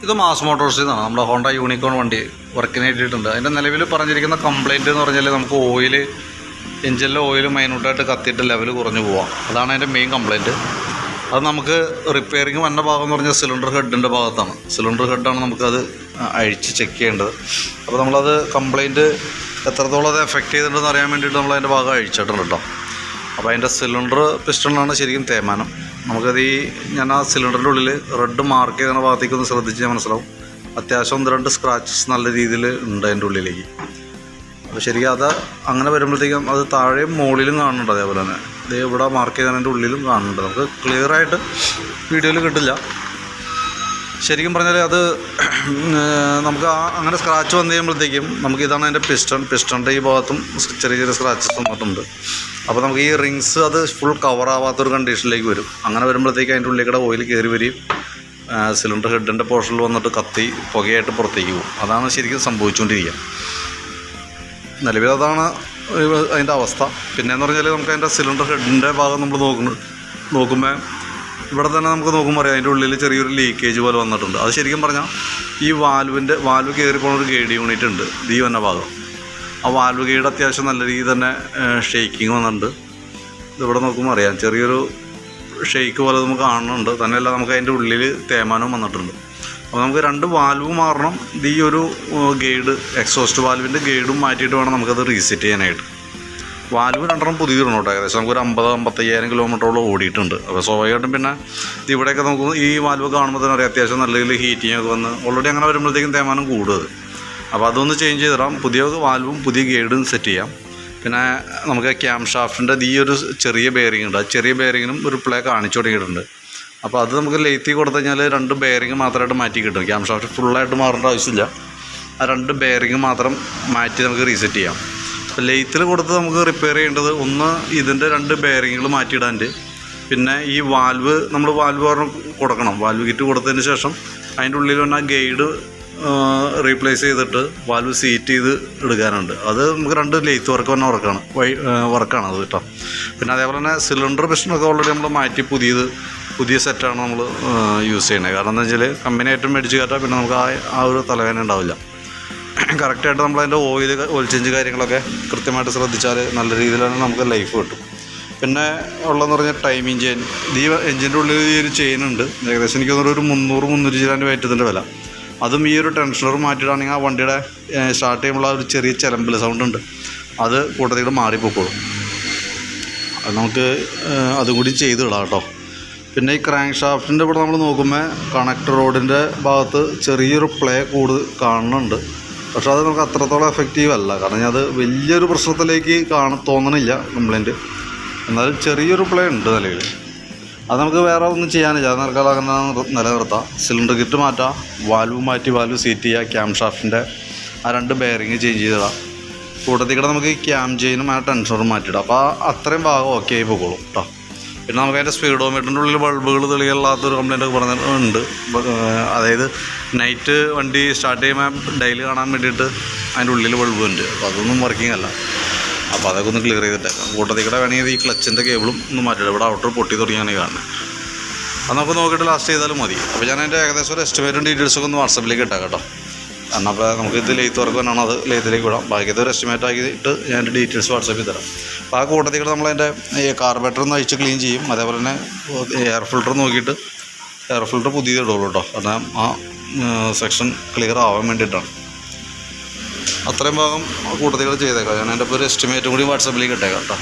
ഇത് മാസ് മോട്ടോഴ്സിൽ നിന്നാണ് നമ്മുടെ ഹോണ്ട യൂണിക്കോൺ വണ്ടി വർക്കിന് വേണ്ടിയിട്ടുണ്ട്. അതിൻ്റെ നിലവിൽ പറഞ്ഞിരിക്കുന്ന കംപ്ലയിൻറ്റ് എന്ന് പറഞ്ഞാൽ നമുക്ക് ഓയിൽ, എഞ്ചിനിലെ ഓയിൽ മൈന്യൂട്ടായിട്ട് കത്തിയിട്ട് ലെവൽ കുറഞ്ഞു പോവാം. അതാണ് അതിൻ്റെ മെയിൻ കംപ്ലയിൻറ്റ്. അത് നമുക്ക് റിപ്പയറിങ് വന്ന ഭാഗം എന്ന് പറഞ്ഞാൽ സിലിണ്ടർ ഹെഡിൻ്റെ ഭാഗത്താണ്. സിലിണ്ടർ ഹെഡാണ് നമുക്കത് അഴിച്ച് ചെക്ക് ചെയ്യേണ്ടത്. അപ്പോൾ നമ്മളത് കംപ്ലയിൻറ്റ് എത്രത്തോളം അത് എഫക്റ്റ് ചെയ്തിട്ടുണ്ടെന്ന് അറിയാൻ വേണ്ടിയിട്ട് നമ്മളതിൻ്റെ ഭാഗം അഴിച്ചിട്ടുണ്ട് കേട്ടോ. അപ്പോൾ അതിൻ്റെ സിലിണ്ടർ പിസ്റ്റണിലാണ് ശരിക്കും തേയ്മാനം. നമുക്കത് ഞാൻ ആ സിലിണ്ടറിൻ്റെ ഉള്ളിൽ റെഡ് മാർക്ക് ചെയ്യുന്ന ഭാഗത്തേക്കൊന്ന് ശ്രദ്ധിച്ച് മനസ്സിലാവും. അത്യാവശ്യം 1-2 സ്ക്രാച്ചസ് നല്ല രീതിയിൽ ഉണ്ട് അതിൻ്റെ ഉള്ളിലേക്ക്. അപ്പോൾ ശരിക്കും അത് അങ്ങനെ വരുമ്പോഴത്തേക്കും അത് താഴെയും മുകളിലും കാണുന്നുണ്ട്. അതേപോലെ തന്നെ ഇത് ഇവിടെ മാർക്ക് ചെയ്തതിൻ്റെ ഉള്ളിലും കാണുന്നുണ്ട്. നമുക്ക് ക്ലിയറായിട്ട് വീഡിയോയിൽ കിട്ടില്ല. ശരിക്കും പറഞ്ഞാൽ അത് നമുക്ക് അങ്ങനെ സ്ക്രാച്ച് വന്നു കഴിയുമ്പോഴത്തേക്കും നമുക്ക് ഇതാണ് അതിൻ്റെ പിസ്റ്റണിൻ്റെ ഈ ഭാഗത്തും ചെറിയ ചെറിയ സ്ക്രാച്ചസ് വന്നിട്ടുണ്ട്. അപ്പോൾ നമുക്ക് ഈ റിങ്സ് അത് ഫുൾ കവറാവാത്തൊരു കണ്ടീഷനിലേക്ക് വരും. അങ്ങനെ വരുമ്പോഴത്തേക്കും അതിൻ്റെ ഉള്ളിൽ ഓയിൽ കയറി വരികയും സിലിണ്ടർ ഹെഡിൻ്റെ പോർഷനിൽ വന്നിട്ട് കത്തി പുകയായിട്ട് പുറത്തേക്ക് പോകും. അതാണ് ശരിക്കും സംഭവിച്ചുകൊണ്ടിരിക്കുക. നിലവിൽ അതാണ് അതിൻ്റെ അവസ്ഥ. പിന്നെയെന്ന് പറഞ്ഞാൽ നമുക്ക് അതിൻ്റെ സിലിണ്ടർ ഹെഡിൻ്റെ ഭാഗം നമ്മൾ നോക്കുമ്പോൾ ഇവിടെ തന്നെ നമുക്ക് നോക്കുമ്പോൾ അറിയാം അതിൻ്റെ ഉള്ളിൽ ചെറിയൊരു ലീക്കേജ് പോലെ വന്നിട്ടുണ്ട്. അത് ശരിക്കും പറഞ്ഞാൽ ഈ വാൽവ് കയറി പോകുന്ന ഒരു ഗൈഡ് യൂണിറ്റ് ഉണ്ട് ഈ വന്ന ഭാഗം. ആ വാൽവ് ഗൈഡ് അത്യാവശ്യം നല്ല രീതിയിൽ തന്നെ ഷെയ്ക്കിങ് വന്നിട്ടുണ്ട്. ഇതിവിടെ നോക്കുമ്പോൾ അറിയാം ചെറിയൊരു ഷെയ്ക്ക് പോലെ നമുക്ക് കാണുന്നുണ്ട്. തന്നെയല്ല നമുക്ക് അതിൻ്റെ ഉള്ളിൽ തേയ്മാനവും വന്നിട്ടുണ്ട്. അപ്പോൾ നമുക്ക് 2 വാൽവ് മാറണം. ഈ ഒരു ഗൈഡ് എക്സോസ്റ്റ് വാൽവിൻ്റെ ഗൈഡും മാറ്റിയിട്ട് വേണം നമുക്കത് റീസെറ്റ് ചെയ്യാനായിട്ട്. വാൽവ് 2 പുതിയതിടണം കേട്ടോ. ഏകദേശം നമുക്കൊരു 50-55,000 കിലോമീറ്ററോളം ഓടിയിട്ടുണ്ട്. അപ്പോൾ സ്വാഭാവികമായിട്ടും പിന്നെ ഇവിടെയൊക്കെ നമുക്ക് ഈ വാൽവ് കാണുമ്പോൾ തന്നെ അറിയാം അത്യാവശ്യം നല്ല രീതിയിൽ ഹീറ്റിംഗ് ഒക്കെ വന്ന് ഓൾറെഡി അങ്ങനെ വരുമ്പോഴത്തേക്കും തേയ്മാനം കൂടുന്നത്. അപ്പോൾ അതൊന്ന് ചേഞ്ച് ചെയ്തിടാം. പുതിയ വാൽവും പുതിയ ഗൈഡും സെറ്റ് ചെയ്യാം. പിന്നെ നമുക്ക് ക്യാം ഷാഫ്റ്റിൻ്റെ ഈ ഒരു ചെറിയ ബെയറിംഗ് ഉണ്ട്. ആ ചെറിയ ബെയറിങ്ങിനും ഒരു പ്ലേ കാണിച്ചു തുടങ്ങിയിട്ടുണ്ട്. അപ്പോൾ അത് നമുക്ക് ലെയ്ത്തി കൊടുത്തു കഴിഞ്ഞാൽ 2 ബെയറിങ് മാത്രമായിട്ട് മാറ്റി കിട്ടും. ക്യാം ഷാഫ്റ്റ് ഫുള്ളായിട്ട് മാറേണ്ട ആവശ്യമില്ല. ആ 2 ബെയറിങ് മാത്രം മാറ്റി നമുക്ക് റീസെറ്റ് ചെയ്യാം. അപ്പോൾ ലെയ്ത്തിൽ കൊടുത്ത് നമുക്ക് റിപ്പയർ ചെയ്യേണ്ടത് ഒന്ന് ഇതിൻ്റെ 2 ബെയറിങ്ങുകൾ മാറ്റിയിടാണ്ട്, പിന്നെ ഈ വാൽവ് നമ്മൾ വാൽവ് കൊടുക്കണം. വാൽവ് കിറ്റ് കൊടുത്തതിന് ശേഷം അതിൻ്റെ ഉള്ളിൽ വന്ന ഗൈഡ് റീപ്ലേസ് ചെയ്തിട്ട് വാൽവ് സീറ്റ് ചെയ്ത് എടുക്കാനുണ്ട്. അത് നമുക്ക് 2 ലെയ്ത്ത് വർക്ക് വന്ന വർക്കാണ് അത് കേട്ടോ. പിന്നെ അതേപോലെ തന്നെ സിലിണ്ടർ പിസ്റ്റണൊക്കെ ഓൾറെഡി നമ്മൾ മാറ്റി പുതിയ സെറ്റാണ് നമ്മൾ യൂസ് ചെയ്യുന്നത്. കാരണം എന്താ വെച്ചാൽ കമ്പനി ആയിട്ടും മേടിച്ച് കയറ്റാം. പിന്നെ നമുക്ക് ആ ഒരു തലവേദന ഉണ്ടാവില്ല. കറക്റ്റായിട്ട് നമ്മളതിൻ്റെ ഓയിൽ ചേഞ്ച് കാര്യങ്ങളൊക്കെ കൃത്യമായിട്ട് ശ്രദ്ധിച്ചാൽ നല്ല രീതിയിൽ തന്നെ നമുക്ക് ലൈഫ് കിട്ടും. പിന്നെ ഉള്ളതെന്ന് പറഞ്ഞാൽ ടൈമിങ് ചെയിൻ. ഈ എഞ്ചിൻ്റെ ഉള്ളിൽ ഈ ഒരു ചെയിൻ ഉണ്ട്. ഏകദേശം എനിക്ക് തോന്നുന്നു ഒരു 300-300 ചിലാൻ്റെ വയറ്റത്തിൻ്റെ വില. അതും ഈ ഒരു ടെൻഷനർ മാറ്റിയിട്ടാണെങ്കിൽ ആ വണ്ടിയുടെ സ്റ്റാർട്ട് ചെയ്യുമ്പോൾ ആ ഒരു ചെറിയ ചിലമ്പിൽ സൗണ്ട് ഉണ്ട്. അത് കൂട്ടത്തിൽ മാറിപ്പോക്കോളും. അത് നമുക്ക് അതും കൂടി ചെയ്തിടാം കേട്ടോ. പിന്നെ ഈ ക്രാങ്ക് ഷാഫ്റ്റിൻ്റെ ഇവിടെ നമ്മൾ നോക്കുമ്പോൾ കണക്ടർ റോഡിൻ്റെ ഭാഗത്ത് ചെറിയൊരു പ്ലേ കാണുന്നുണ്ട്. പക്ഷേ അത് നമുക്ക് അത്രത്തോളം എഫക്റ്റീവ് അല്ല. കാരണം അത് വലിയൊരു പ്രശ്നത്തിലേക്ക് തോന്നണില്ല കംപ്ലയിൻറ്റ്. എന്നാലും ചെറിയൊരു പ്ലേ ഉണ്ട് നിലയിൽ. അത് നമുക്ക് വേറെ ഒന്നും ചെയ്യാനില്ല. അത് അങ്ങനെ നിലനിർത്താം. സിലിണ്ടർ കിറ്റ് മാറ്റാം, വാൽവ് സീറ്റ് ചെയ്യുക, ക്യാം ഷാഫ്റ്റിൻ്റെ ആ 2 ബെയറിങ് ചേഞ്ച് ചെയ്തിടാം. കൂട്ടത്തിൽ നമുക്ക് ഈ ക്യാം ചെയിനും ആ ടെൻഷനറും മാറ്റിയിടാം. അപ്പോൾ അത്രയും ഭാഗം ഓക്കെ ആയി പോകോളും കേട്ടോ. പിന്നെ നമുക്ക് അതിൻ്റെ സ്പീഡോമീറ്ററിൻ്റെ ഉള്ളിൽ ബൾബുകൾ തെളിയില്ലാത്തൊരു കംപ്ലയിൻ്റ് പറഞ്ഞിട്ടുണ്ട്. അതായത് നൈറ്റ് വണ്ടി സ്റ്റാർട്ട് ചെയ്യുമ്പോൾ ഡെയിലി കാണാൻ വേണ്ടിയിട്ട് അതിൻ്റെ ഉള്ളിൽ ബൾബ് ഉണ്ട്. അപ്പോൾ അതൊന്നും വർക്കിംഗ് അല്ല. അപ്പോൾ അതൊക്കെ ഒന്ന് ക്ലിയർ ചെയ്തിട്ടേക്കാം. കൂട്ടത്തിൽ വേണമെങ്കിൽ ഈ ക്ലച്ചിൻ്റെ കേബിളും ഒന്ന് മാറ്റിയിടാം. ഇവിടെ ഔട്ടർ പൊട്ടി തുടങ്ങിയാണ് കാണുന്നത്. അത് നമുക്ക് നോക്കിയിട്ട് ലാസ്റ്റ് ചെയ്താലും മതി. അപ്പോൾ ഞാൻ അതിൻ്റെ ഏകദേശം ഒരു എസ്റ്റിമേറ്റും ഡീറ്റെയിൽസൊക്കെ ഒന്ന് വാട്സപ്പിലേക്ക് ഇട്ടാം കേട്ടോ. കാരണം അപ്പോൾ നമുക്ക് ഇത് ലെയ്ത്ത് വർക്ക് തന്നെയാണ്, അത് ലെയ്ത്തിലേക്ക് വിടാം. ബാക്കിയത് ഒരു എസ്റ്റിമേറ്റ് ആക്കിയിട്ട് ഞാൻ എൻ്റെ ഡീറ്റെയിൽസ് വാട്സപ്പിൽ തരാം. അപ്പോൾ ആ കൂട്ടത്തിൽ നമ്മളതിൻ്റെ കാർബറേറ്റർ ഒന്ന് അഴിച്ച് ക്ലീൻ ചെയ്യും. അതേപോലെ തന്നെ എയർ ഫിൽറ്റർ നോക്കിയിട്ട് എയർ ഫിൽറ്റർ പുതിയത് ഇടുള്ളൂ കേട്ടോ. കാരണം ആ സെക്ഷൻ ക്ലിയർ ആവാൻ വേണ്ടിയിട്ടാണ്. അത്രയും ഭാഗം കൂട്ടത്തിൽ ചെയ്തേക്കാം. ഞാൻ എൻ്റെ ഒരു എസ്റ്റിമേറ്റും കൂടി വാട്സപ്പിലേക്ക് ഇട്ടേക്കാം കേട്ടോ.